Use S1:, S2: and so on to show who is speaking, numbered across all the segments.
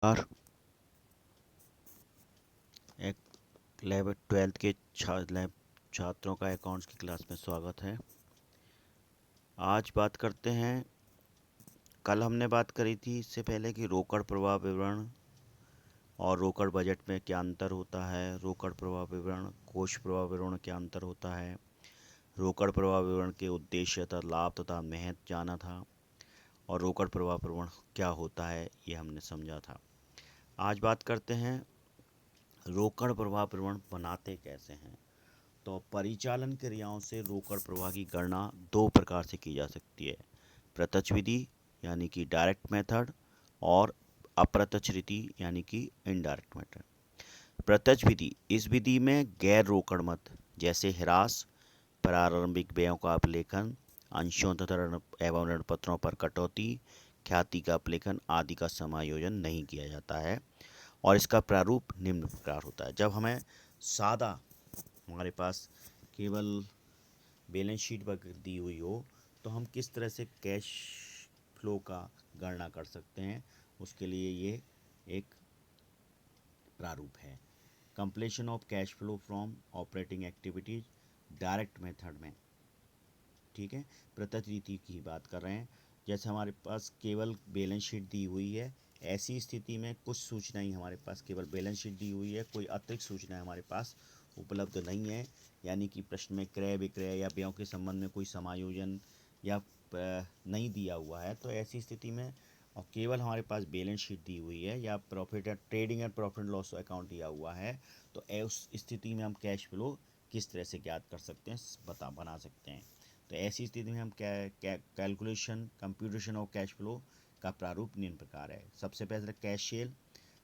S1: और एक 11th के छात्रों का अकाउंट्स की क्लास में स्वागत है। आज बात करते हैं, कल हमने बात करी थी इससे पहले कि रोकड़ प्रवाह विवरण और रोकड़ बजट में क्या अंतर होता है, रोकड़ प्रवाह विवरण कोष प्रवाह विवरण क्या अंतर होता है, रोकड़ प्रवाह विवरण के उद्देश्य तथा लाभ तथा महत्व जाना था और रोकड़ प्रवाह विवरण क्या होता है ये हमने समझा था। आज बात करते हैं रोकड़ प्रवाह विवरण बनाते कैसे हैं। तो परिचालन क्रियाओं से रोकड़ प्रवाह की गणना दो प्रकार से की जा सकती है, प्रत्यक्ष विधि यानी कि डायरेक्ट मेथड और अप्रत्यक्ष रीति यानी कि इनडायरेक्ट मेथड। प्रत्यक्ष विधि, इस विधि में गैर रोकड़ मद जैसे ह्रास, प्रारंभिक व्ययों का अपलेखन, अंशों तथा एवं ऋण पत्रों पर कटौती, ख्याति का अपलेखन आदि का समायोजन नहीं किया जाता है और इसका प्रारूप निम्न प्रकार होता है। जब हमें सादा हमारे पास केवल बैलेंस शीट दी हुई हो तो हम किस तरह से कैश फ्लो का गणना कर सकते हैं, उसके लिए ये एक प्रारूप है। Completion of cash flow from operating activities direct method में, ठीक है, प्रत्यक्ष रीति की बात कर रहे हैं। जैसे हमारे पास केवल बैलेंस शीट दी हुई है, ऐसी स्थिति में कुछ सूचनाएं हमारे पास केवल बैलेंस शीट दी हुई है, कोई अतिरिक्त सूचनाएं हमारे पास उपलब्ध नहीं है, यानी कि प्रश्न में क्रय विक्रय या व्ययों के संबंध में कोई समायोजन या नहीं दिया हुआ है, तो ऐसी स्थिति में और केवल हमारे पास बैलेंस शीट दी हुई है या profit trading and profit loss account दिया हुआ है, तो उस स्थिति में हम कैश फ्लो किस तरह से ज्ञात कर सकते हैं, बना सकते हैं। तो ऐसी स्थिति में हम calculation computation of cash flow का प्रारूप निम्न प्रकार है। सबसे पहले कैश सेल,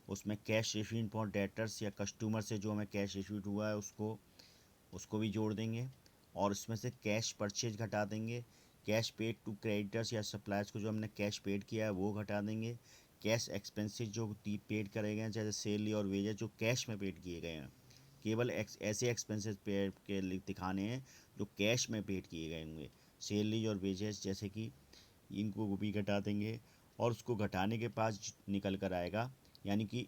S1: उसमें कैश रिसीव्ड फॉर डेटर्स या कस्टमर से जो हमें कैश रिसीव्ड हुआ है उसको भी जोड़ देंगे और उसमें से कैश परचेज घटा देंगे, कैश पेड टू क्रेडिटर्स या सप्लायर्स को जो हमने कैश पेड किया है वो घटा देंगे, कैश एक्सपेंसेस जो पेड करे गए हैं जैसे सैलरी और वेजेस जो कैश में पेड किए गए हैं, केवल ऐसे एक्सपेंसेस पेड के दिखाने हैं जो कैश में पेड किए गए होंगे, सैलरी और वेजेस जैसे कि इनको भी घटा देंगे और उसको घटाने के पास निकल कर आएगा, यानी कि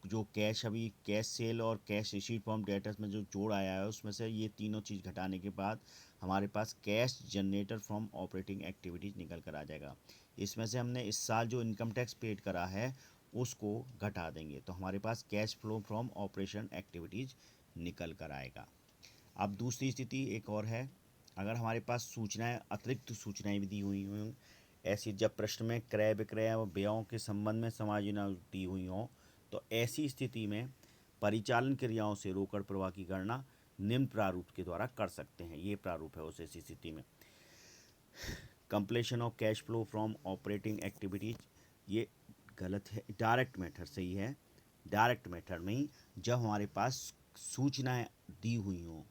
S1: जो कैश अभी कैश सेल और कैश रिसीट फ्रॉम डेटर्स में जो जोड़ आया है उसमें से ये तीनों चीज़ घटाने के बाद हमारे पास cash generator from operating activities निकल कर आ जाएगा। इसमें से हमने इस साल जो इनकम टैक्स पेड करा है उसको घटा देंगे तो हमारे पास cash flow from operation activities निकल कर आएगा। अब दूसरी स्थिति एक और है, अगर हमारे पास सूचनाएं अतिरिक्त सूचनाएं भी दी हुई हों, ऐसी जब प्रश्न में क्रय विक्रय व व्ययों के संबंध में समायोजन दी हुई हों, तो ऐसी स्थिति में परिचालन क्रियाओं से रोकड़ प्रवाह की गणना निम्न प्रारूप के द्वारा कर सकते हैं। ये प्रारूप है उस ऐसी स्थिति में। Completion of cash flow from operating activities, ये गलत है, डायरेक्ट मेथड सही है। डायरेक्ट मेथड में ही जब हमारे पास सूचनाएं दी हुई हों,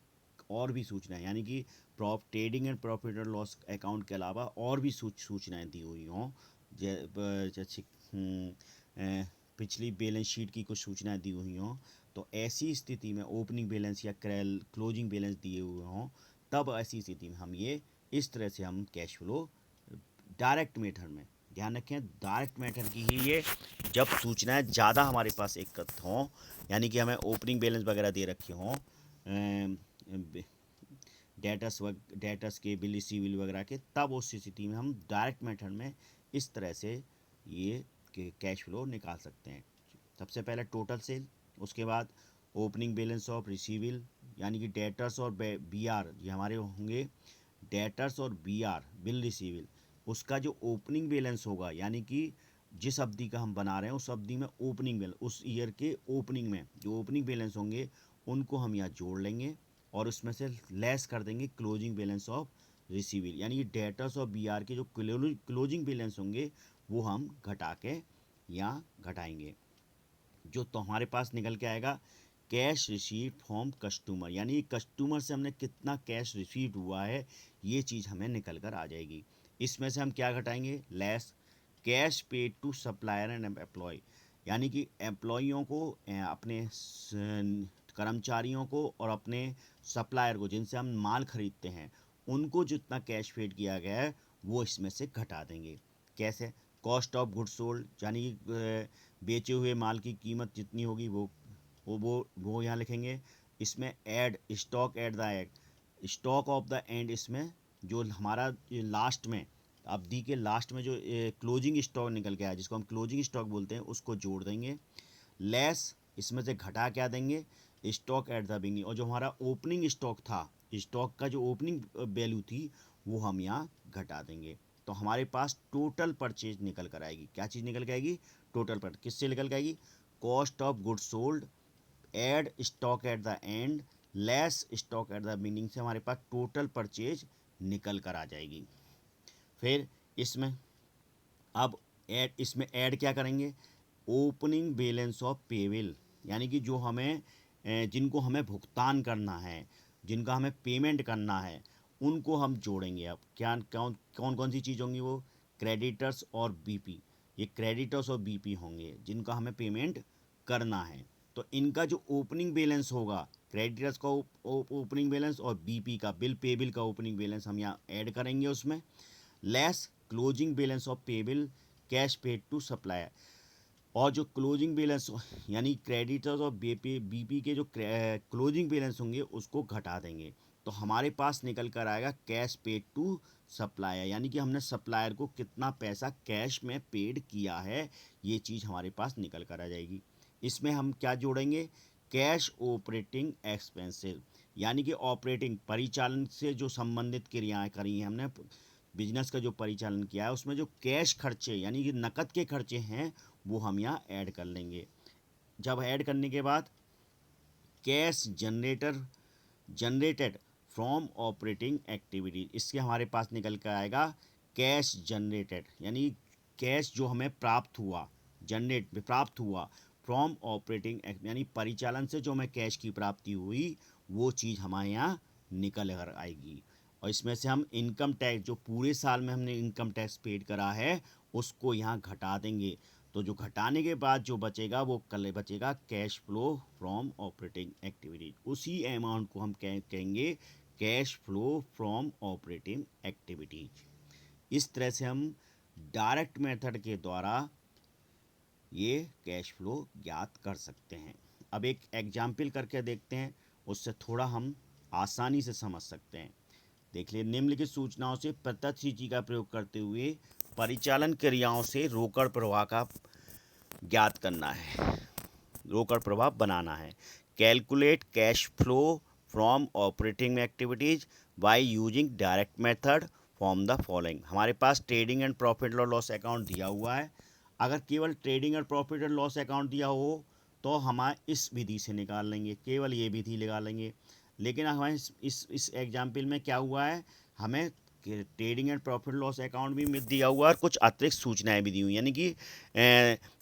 S1: और भी सूचनाएं यानी कि trading and profit and loss account के अलावा और भी सूचनाएं दी हुई हों, जैसे पिछली बैलेंस शीट की कुछ सूचनाएं दी हुई हों, तो ऐसी स्थिति में ओपनिंग बैलेंस या क्लोजिंग बैलेंस दिए हुए हों, तब ऐसी स्थिति में हम ये इस तरह से हम कैश फ्लो डायरेक्ट मेथड में, ध्यान रखें डायरेक्ट मेथड की ही ये, जब सूचनाएं ज़्यादा हमारे पास एकत्र हों, यानी कि हमें ओपनिंग बैलेंस वगैरह दे रखे हों, डेटर्स के बिल रिसीवेबल वगैरह के, तब उस स्थिति में हम डायरेक्ट मेथड में इस तरह से ये कैश फ्लो निकाल सकते हैं। सबसे पहले टोटल सेल, उसके बाद ओपनिंग बैलेंस ऑफ रिसीवेबल यानी कि डेटर्स और बी आर, ये हमारे होंगे डेटर्स और बी आर बिल रिसीवेबल, उसका जो ओपनिंग बैलेंस होगा यानी कि जिस अवधि का हम बना रहे हैं उस अवधि में ओपनिंग बैलेंस, उस ईयर के ओपनिंग में जो ओपनिंग बैलेंस होंगे उनको हम यहाँ जोड़ लेंगे और उसमें से लेस कर देंगे क्लोजिंग बैलेंस ऑफ रिसीवेबल, यानी कि डेटर्स और बी आर के जो क्लोजिंग बैलेंस होंगे वो हम घटा के यहाँ घटाएंगे, जो तो हमारे पास निकल के आएगा कैश रिसीव फ्रॉम कस्टमर, यानी कस्टमर से हमने कितना कैश रिसीव हुआ है ये चीज़ हमें निकल कर आ जाएगी। इसमें से हम क्या घटाएंगे, less cash paid to supplier and employ, यानी कि एम्प्लॉइयों को अपने कर्मचारियों को और अपने सप्लायर को जिनसे हम माल खरीदते हैं उनको जितना कैश पेड किया गया है वो इसमें से घटा देंगे। कैसे, कॉस्ट ऑफ गुड्स सोल्ड यानी कि बेचे हुए माल की कीमत जितनी होगी वो यहाँ लिखेंगे। इसमें add stock at the and, stock of the end, इसमें जो हमारा लास्ट में अवधि के लास्ट में जो क्लोजिंग स्टॉक निकल के आया जिसको हम क्लोजिंग स्टॉक बोलते हैं उसको जोड़ देंगे। लेस इसमें से घटा क्या देंगे, स्टॉक एट द बिगनिंग, और जो हमारा ओपनिंग स्टॉक था, स्टॉक का जो ओपनिंग वैल्यू थी वो हम यहाँ घटा देंगे। तो हमारे पास टोटल परचेज निकल कर आएगी। क्या चीज़ निकल के आएगी, टोटल पर किससे निकल के आएगी, cost of goods sold add stock at the end less stock at the beginning से हमारे पास टोटल परचेज निकल कर आ जाएगी। फिर इसमें अब इसमें ऐड क्या करेंगे, ओपनिंग बैलेंस ऑफ पेबल, यानी कि जो हमें जिनको हमें भुगतान करना है, जिनका हमें पेमेंट करना है, उनको हम जोड़ेंगे। अब क्या कौन कौन सी चीज़ होंगी, वो क्रेडिटर्स और बीपी, ये क्रेडिटर्स और बीपी होंगे जिनका हमें पेमेंट करना है। तो इनका जो ओपनिंग बैलेंस होगा, क्रेडिटर्स का ओपनिंग बैलेंस और बीपी का बिल पेबल का ओपनिंग बैलेंस हम यहाँ ऐड करेंगे उसमें, less closing balance of payable cash paid to supplier, और जो क्लोजिंग बैलेंस यानी क्रेडिटर्स और बीपी के जो क्लोजिंग बैलेंस होंगे उसको घटा देंगे। तो हमारे पास निकल कर आएगा कैश पेड टू सप्लायर, यानी कि हमने सप्लायर को कितना पैसा कैश में पेड किया है, ये चीज़ हमारे पास निकल कर आ जाएगी। इसमें हम क्या जोड़ेंगे, कैश ऑपरेटिंग एक्सपेंसेस, यानी कि ऑपरेटिंग परिचालन से जो संबंधित क्रियाएं करी हैं हमने, बिजनेस का जो परिचालन किया है उसमें जो कैश खर्चे यानी कि नकद के खर्चे हैं वो हम यहाँ ऐड कर लेंगे। जब ऐड करने के बाद cash generated from operating activities, इसके हमारे पास निकल कर आएगा कैश जनरेटेड, यानी कैश जो हमें प्राप्त हुआ फ्रॉम ऑपरेटिंग यानी परिचालन से जो हमें कैश की प्राप्ति हुई वो चीज़ हमारे यहाँ निकल कर आएगी। और इसमें से हम इनकम टैक्स जो पूरे साल में हमने इनकम टैक्स पेड करा है उसको यहाँ घटा देंगे। तो जो घटाने के बाद जो बचेगा वो कल बचेगा cash flow from operating activities, उसी अमाउंट को हम कहेंगे cash flow from operating activities. इस तरह से हम डायरेक्ट मेथड के द्वारा ये कैश फ्लो ज्ञात कर सकते हैं। अब एक एग्जाम्पल करके देखते हैं, उससे थोड़ा हम आसानी से समझ सकते हैं। देख लिए, निम्नलिखित सूचनाओं से प्रत्यक्ष सूची का प्रयोग करते हुए परिचालन क्रियाओं से रोकड़ प्रवाह का ज्ञात करना है, रोकड़ प्रवाह बनाना है। Calculate cash flow from operating activities by using direct method from the following. हमारे पास ट्रेडिंग एंड प्रॉफिट और लॉस अकाउंट दिया हुआ है। अगर केवल ट्रेडिंग एंड प्रॉफिट और लॉस अकाउंट दिया हो तो हम इस विधि से निकाल लेंगे, केवल ये विधि निकालेंगे। लेकिन हमारे इस एग्जाम्पल में क्या हुआ है, हमें trading and profit loss account भी दिया हुआ है और कुछ अतिरिक्त सूचनाएं भी दी हुई, यानी कि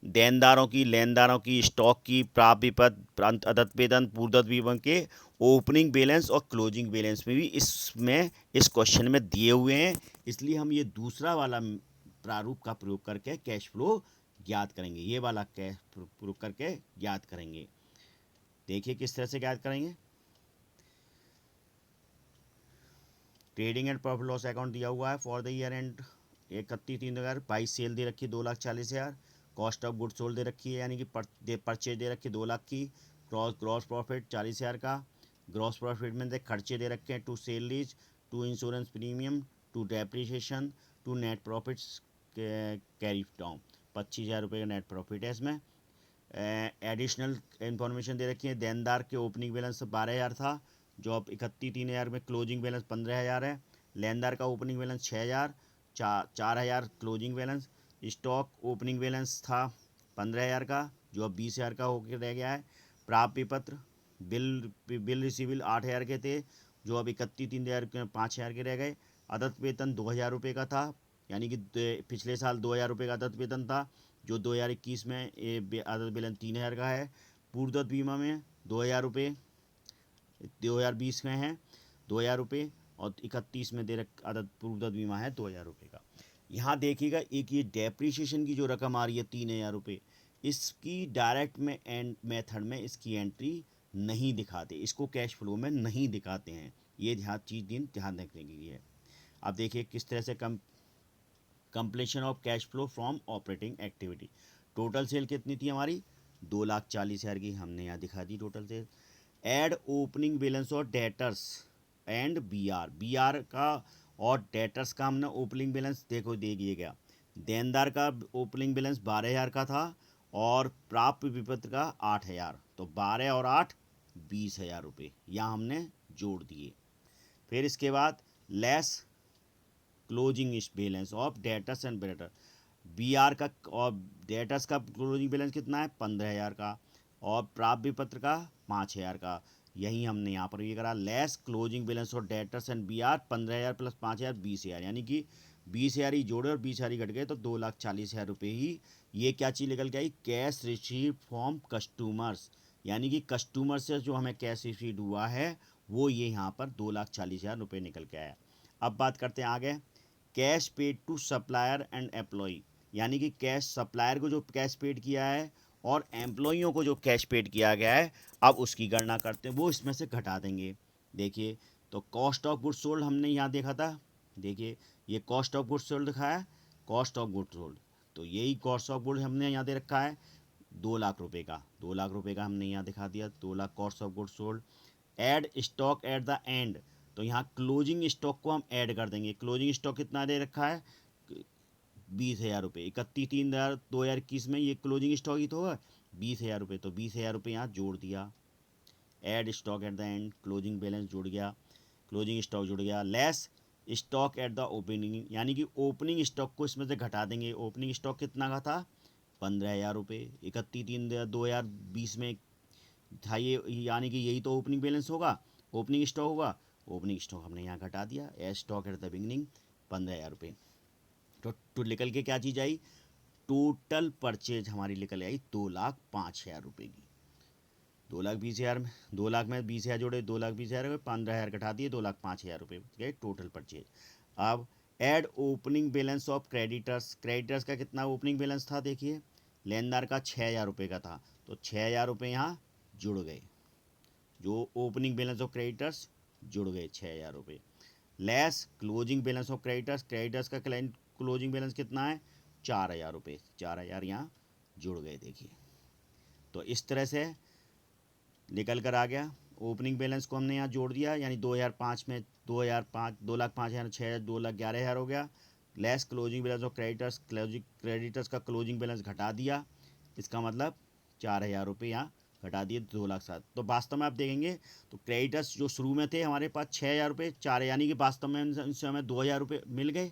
S1: देनदारों की, लेनदारों की, स्टॉक की, प्राप्त विपद, अदत वेतन, पूर्वदत्त विवरण के ओपनिंग बैलेंस और क्लोजिंग बैलेंस में भी इसमें इस क्वेश्चन में दिए हुए हैं। इसलिए हम ये दूसरा वाला प्रारूप का प्रयोग करके कैश फ्लो ज्ञात करेंगे, ये वाला कैश प्रयोग करके ज्ञात करेंगे। देखिए किस तरह से ज्ञात करेंगे। Trading and profit loss account दिया हुआ है for the year end 31/3/2022, sale दे रखी है 2,40,000, कॉस्ट ऑफ गुड्स सोल्ड दे रखी है यानी कि परचेज दे रखी है 2 लाख की, ग्रॉस प्रॉफिट 40,000 का, ग्रॉस प्रॉफिट में से खर्चे दे रखे हैं to salaries, to insurance premium, to depreciation, to net profits carry down, 25,000 रुपये का नेट प्रॉफिट है इसमें। एडिशनल इन्फॉर्मेशन दे रखी है, देनदार के ओपनिंग बैलेंस 12,000 था जो अब 31/3/2022 में क्लोजिंग बैलेंस 15,000 है। लेनदार का opening balance 6,000, 4,000 closing balance. Stock opening balance था 15,000 का जो अब 20,000 का होकर रह गया है। प्राप्य पत्र बिल रिसीविल 8,000 के थे जो अब 31/3/2022 के 5,000 के रह गए। अदत वेतन 2,000 रुपये का था, यानी कि पिछले साल 2,000 रुपये का अदत वेतन था जो 2021 में अदत वेतन 3,000 का है। पूर्वदत्त बीमा में 2,000 रुपये 2020 में है 2,000 रुपये, और 31 में दे रख अदत पूर्वदत्त बीमा है 2,000 रुपये का। यहाँ देखिएगा एक ये डेप्रीशिएशन की जो रकम आ रही है 3,000 रुपये, इसकी डायरेक्ट में मेथड में इसकी एंट्री नहीं दिखाते, इसको कैश फ्लो में नहीं दिखाते हैं। ये ध्यान रखने के लिए है। अब देखिए किस तरह से completion of cash flow from operating activity. Total sale कितनी थी हमारी? 2,40,000 की, हमने यहाँ दिखा दी total sale. Add opening balance और डेटर्स एंड बी आर का और डेटर्स का हमने ओपनिंग बैलेंस देखो दे दिए गया। देनदार का ओपनिंग बैलेंस 12,000 का था और प्राप्त विपत्र का 8,000, तो 12 और 8 20,000 रुपये यहाँ हमने जोड़ दिए। फिर इसके बाद less closing balance of debtors and ब्रेडर। बी आर का और डेटर्स का क्लोजिंग बैलेंस कितना है? 15,000 का और प्राप्त विपत्र का 5,000 का। यही हमने यहाँ पर ये करा, लेस क्लोजिंग बैलेंस और debtors and B R 15,000 plus 5,000 20,000, यानी कि 20,000 ही जोड़े और 20,000 ही घट गए, तो 2,40,000 रुपये ही ये क्या चीज़ निकल के आई? कैश रिसीव फ्रॉम कस्टमर्स, यानी कि कस्टमर से जो हमें कैश रिसीव हुआ है वो ये यहाँ पर 2,40,000 रुपये निकल के आया। अब बात करते हैं आगे, cash paid to supplier and employ, यानी कि कैश सप्लायर को जो कैश पेड किया है और एम्प्लॉइयों को जो कैश पेड किया गया है, अब उसकी गणना करते हैं, वो इसमें से घटा देंगे। देखिए, तो कॉस्ट ऑफ गुड्स सोल्ड हमने यहाँ देखा था, देखिए ये कॉस्ट ऑफ गुड्स सोल्ड दिखाया, कॉस्ट ऑफ गुड्स सोल्ड, तो यही कॉस्ट ऑफ गुड हमने यहाँ दे रखा है 2,00,000 रुपये का, 2,00,000 रुपये का हमने यहाँ दिखा दिया, 2,00,000 cost of goods sold. Add stock at the and, तो यहाँ क्लोजिंग स्टॉक को हम ऐड कर देंगे। क्लोजिंग स्टॉक कितना दे रखा है? 20,000 रुपये। 31/3/2021 में ये क्लोजिंग स्टॉक ही तो होगा 20,000 रुपये, तो 20,000 रुपये यहाँ जोड़ दिया। Add stock at the and, closing balance जुड़ गया, क्लोजिंग स्टॉक जुड़ गया। Less stock at the opening, यानी कि ओपनिंग स्टॉक को इसमें से घटा देंगे। ओपनिंग स्टॉक कितना का था? 15,000 रुपये। 31/3/2020 में था ये, यानी कि यही तो ओपनिंग बैलेंस होगा, ओपनिंग स्टॉक होगा। ओपनिंग स्टॉक हमने यहाँ घटा दिया, as stock at the beginning 15,000 रुपये। तो निकल के क्या चीज़ आई? टोटल परचेज हमारी निकल आई 2,05,000 रुपये की। 2,20,000 में 2,00,000 में 20,000 जोड़े, 2,20,000 15,000 घटा दिए, 2,05,000 रुपये गए टोटल परचेज। अब add opening balance of creditors, creditors का कितना ओपनिंग बैलेंस था? देखिए लेनदार का 6,000 रुपये का था, तो 6,000 रुपये यहाँ जुड़ गए, जो ओपनिंग बैलेंस ऑफ क्रेडिटर्स जुड़ गए 6,000 रुपये। Less closing balance of creditors, creditors का क्लोजिंग बैलेंस कितना है? 4,000 रुपये, 4,000 यहाँ जुड़ गए। देखिए, तो इस तरह से निकल कर आ गया। ओपनिंग बैलेंस को हमने यहाँ जोड़ दिया, यानी 2005 में 2,05,000 6 2,11,000 हो गया। Less closing balance of creditors, creditors का क्लोजिंग बैलेंस घटा दिया, इसका मतलब 4,000 रुपये यहाँ घटा दिए 2,07,000। तो वास्तव में आप देखेंगे तो क्रेडिटर्स जो शुरू में थे हमारे पास 6,000 रुपये, 4, यानी कि वास्तव में इनसे हमें 2,000 रुपये मिल गए।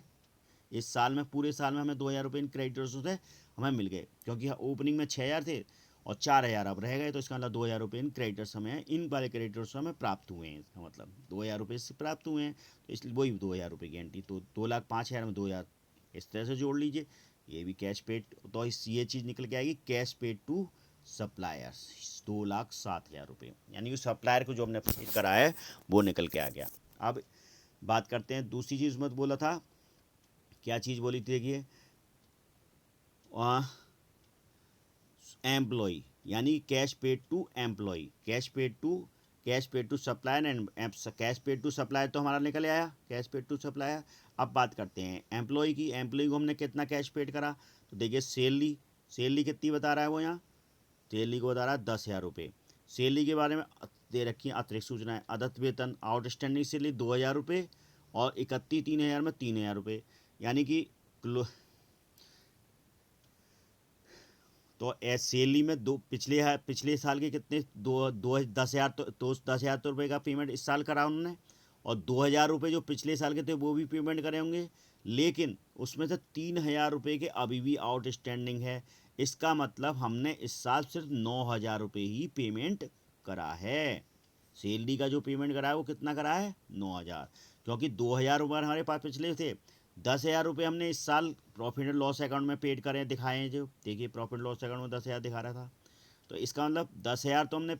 S1: इस साल में, पूरे साल में हमें 2,000 रुपये इन क्रेडिटर्सों से हमें मिल गए, क्योंकि ओपनिंग में 6,000 थे और 4,000 अब रह गए, तो इसका मतलब 2,000 रुपये इन क्रेडिटर्स हमें, इन वाले क्रेडिटर्स हमें प्राप्त हुए हैं। इसका मतलब 2,000 रुपये इससे प्राप्त हुए हैं, तो इसलिए वही 2,000 रुपये की एंट्री, तो 2,05,000 में 2,000 इस तरह से जोड़ लीजिए। ये भी कैश पेड, तो ये चीज़ निकल के आएगी कैश पेड टू सप्लायर्स 2,07,000 रुपये, यानी कि सप्लायर को जो हमने पेड करा है वो निकल के आ गया। अब बात करते हैं दूसरी चीज़ मत बोला था, क्या चीज़ बोली थी? देखिए एम्प्लॉय, यानी cash paid to employ, cash paid to supplier and cash paid to supplier तो हमारा निकल आया, कैश पेड टू सप्लायर। अब बात करते हैं एम्प्लॉय की। एम्प्लॉय को हमने कितना कैश पेड करा? तो देखिए सैलरी कितनी बता रहा है वो यहाँ? सैलरी को बता रहा है 10,000 रुपये। सैलरी के बारे में दे रखी है अतिरिक्त सूचनाएं। अदत्त वेतन आउटस्टैंडिंग सैलरी 2,000 रुपये और 31/3/2000 में 3,000 रुपये, यानी कि तो सैलरी में पिछले साल के कितने 10,000, तो 10,000 रुपये का पेमेंट इस साल करा उन्होंने, और 2,000 रुपये जो पिछले साल के थे वो भी पेमेंट करे होंगे, लेकिन उसमें से 3,000 रुपये के अभी भी आउटस्टैंडिंग है। इसका मतलब हमने इस साल सिर्फ 9,000 रुपये ही पेमेंट करा है। सैलरी का जो पेमेंट करा है वो कितना करा है? 9,000, क्योंकि 2,000 रुपये हमारे पास पिछले थे। 10,000 रुपये हमने इस साल प्रॉफिट एंड लॉस अकाउंट में पेड करें, दिखाए हैं, जो देखिए प्रॉफिट लॉस अकाउंट में 10,000 दिखा रहा था, तो इसका मतलब 10,000 तो हमने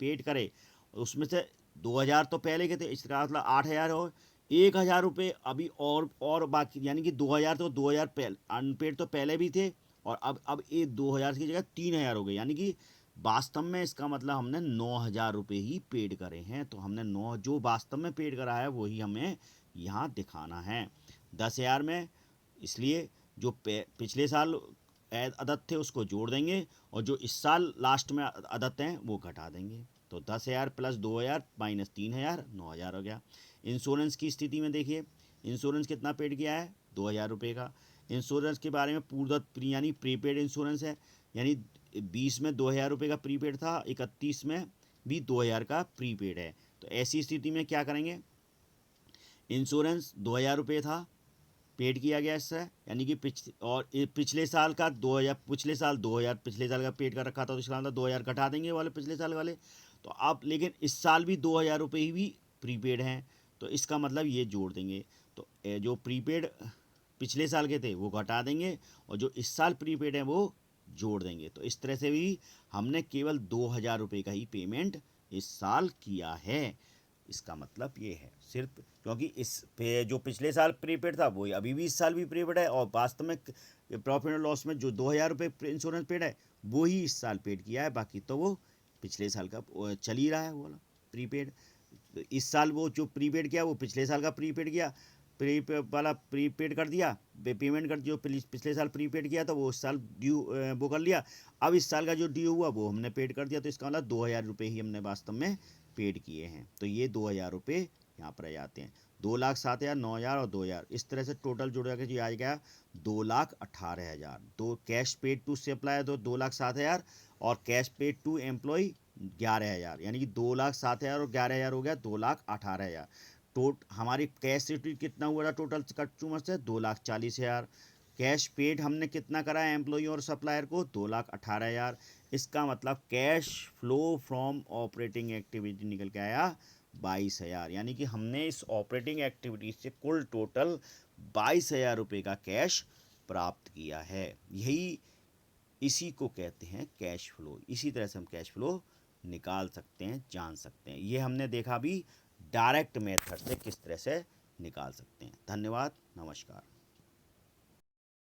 S1: पेड करे, उसमें से 2,000 तो पहले के थे, इसका मतलब 8,000 हो, 1,000 रुपये अभी और बाकी, यानी कि 2,000, तो 2,000 पहले अनपेड तो पहले भी थे, और अब ये 2,000 की जगह 3,000 हो गए, यानी कि वास्तव में इसका मतलब हमने 9,000 रुपये ही पेड करे हैं। तो हमने जो वास्तव में पेड करा है वही हमें यहाँ दिखाना है 10,000 में, इसलिए जो पिछले साल अदद थे उसको जोड़ देंगे और जो इस साल लास्ट में अदद हैं वो घटा देंगे। तो 10,000 प्लस 2,000 माइनस 3,000 9,000 हो गया। इंश्योरेंस की स्थिति में देखिए, इंश्योरेंस कितना पेड किया है, 2,000 रुपये का। इंश्योरेंस के बारे में पूर्वदत्त यानी प्रीपेड इंश्योरेंस है, यानी 20 में 2,000 रुपये का प्रीपेड था, 31 में भी 2,000 का प्रीपेड है। तो ऐसी स्थिति में क्या करेंगे, इंश्योरेंस 2,000 रुपये था, पेड किया गया इससे, यानी कि पिछले साल का 2,000, पिछले साल 2,000 पिछले साल का पेड कर रखा था, तो इसका मतलब 2,000 घटा देंगे वाले पिछले साल वाले। तो अब लेकिन इस साल भी 2,000 रुपये ही भी प्रीपेड हैं, तो इसका मतलब ये जोड़ देंगे। तो जो प्रीपेड पिछले साल के थे वो घटा देंगे और जो इस साल प्रीपेड है वो जोड़ देंगे। तो इस तरह से भी हमने केवल 2,000 रुपये का ही पेमेंट इस साल किया है। इसका मतलब ये है सिर्फ क्योंकि इस पे जो पिछले साल प्रीपेड था वो अभी भी इस साल भी प्रीपेड है, और वास्तव में प्रॉफिट एंड लॉस में जो 2,000 रुपये इंश्योरेंस पेड है वो ही इस साल पेड किया है, बाकी तो वो पिछले साल का चल ही रहा है वो वाला प्रीपेड। इस साल वो जो प्रीपेड किया वो पिछले साल का प्रीपेड किया, प्रीपेड कर दिया, पेमेंट कर, जो पिछले साल प्रीपेड किया था वो इस साल ड्यू वो कर लिया। अब इस साल का जो ड्यू हुआ वो हमने पेड कर दिया, तो इसका मतलब 2,000 रुपये ही हमने वास्तव में पेड किए हैं। तो ये 2,000 रुपये यहाँ पर आ जाते हैं। 2,07,000, 9,000 और 2,000, इस तरह से टोटल जुड़ के जो आ गया 2,18,000। दो कैश पेड टू सप्लायर तो 2,07,000 और कैश पेड टू एम्प्लॉय 11,000, यानी कि 2,07,000 और 11,000 हो गया 2,18,000। हमारी कैश रिसीट कितना हुआ था टोटल कस्टमर से, 2,40,000। कैश पेड हमने कितना करा है एम्प्लॉय और सप्लायर को, 2,18,000। इसका मतलब cash flow from operating activity निकल के आया 22,000, यानी कि हमने इस ऑपरेटिंग एक्टिविटी से कुल टोटल 22,000 रुपये का कैश प्राप्त किया है। यही इसी को कहते हैं कैश फ्लो। इसी तरह से हम कैश फ्लो निकाल सकते हैं, जान सकते हैं। ये हमने देखा भी डायरेक्ट मेथड से किस तरह से निकाल सकते हैं। धन्यवाद, नमस्कार।